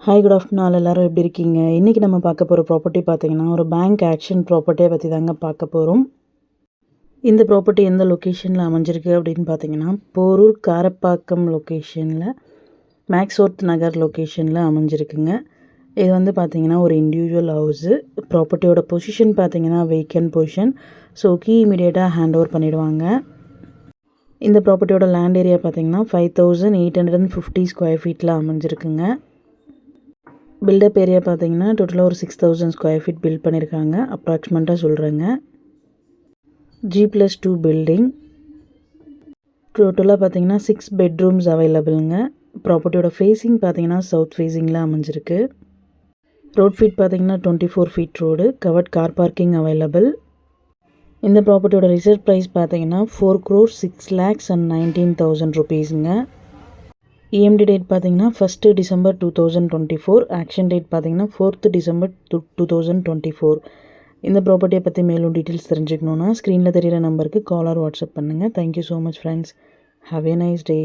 Hi good afternoon எல்லோரும் எப்படி இருக்கீங்க? இன்றைக்கி நம்ம பார்க்க போகிற ப்ராப்பர்ட்டி பார்த்திங்கன்னா ஒரு பேங்க் ஆக்ஷன் ப்ராப்பர்ட்டியை பற்றி தாங்க பார்க்க போகிறோம். இந்த ப்ராப்பர்ட்டி எந்த லொக்கேஷனில் அமைஞ்சிருக்கு அப்படின்னு பார்த்தீங்கன்னா போரூர் காரப்பாக்கம் லொக்கேஷனில் மேக்ஸ்வொர்த் நகர் லொக்கேஷனில் அமைஞ்சிருக்குங்க. இது வந்து பார்த்திங்கன்னா ஒரு இண்டிவிஜுவல் ஹவுஸு. ப்ராப்பர்ட்டியோட பொசிஷன் பார்த்திங்கன்னா வேக்கன்ட் பொசிஷன். ஸோ கீ இமீடியட்டாக ஹேண்ட் ஓவர் பண்ணிவிடுவாங்க. இந்த ப்ராப்பர்ட்டியோட லேண்ட் ஏரியா பார்த்திங்கன்னா 5850 ஸ்கொயர் ஃபீட்டில் அமைஞ்சிருக்குங்க. பில்டப் ஏரியா பார்த்தீங்கன்னா டோட்டலாக ஒரு 6000 ஸ்கொயர் ஃபீட் பில்ட் பண்ணியிருக்காங்க. அப்ராக்சிமேட்டாக சொல்கிறேங்க. G+2 building. டோட்டலாக பார்த்தீங்கன்னா 6 பெட்ரூம்ஸ் அவைலபிளுங்க. ப்ராப்பர்ட்டியோட ஃபேஸிங் பார்த்தீங்கன்னா சவுத் ஃபேஸிங்கில் அமைஞ்சிருக்கு. ரோட் ஃபீட் பார்த்தீங்கன்னா 24 feet road. Covered car parking available. இந்த ப்ராப்பர்ட்டியோட ரிசர்வ் ப்ரைஸ் பார்த்தீங்கன்னா 4,06,19,000 ருபீஸுங்க. EMD டேட் பார்த்தீங்கன்னா 1 டிசம்பர் 2024. ஆக்ஷன் டேட் பார்த்தீங்கன்னா 4 டிசம்பர் 2024. இந்த ப்ராப்பர்ட்டியை பற்றி மேலும் டீட்டெயில்ஸ் தெரிஞ்சுக்கணுன்னா ஸ்க்ரீனில் தெரிகிற நம்பருக்கு கால் ஆர் வாட்ஸ்அப் பண்ணுங்கள். Thank you so much friends. Have a nice day.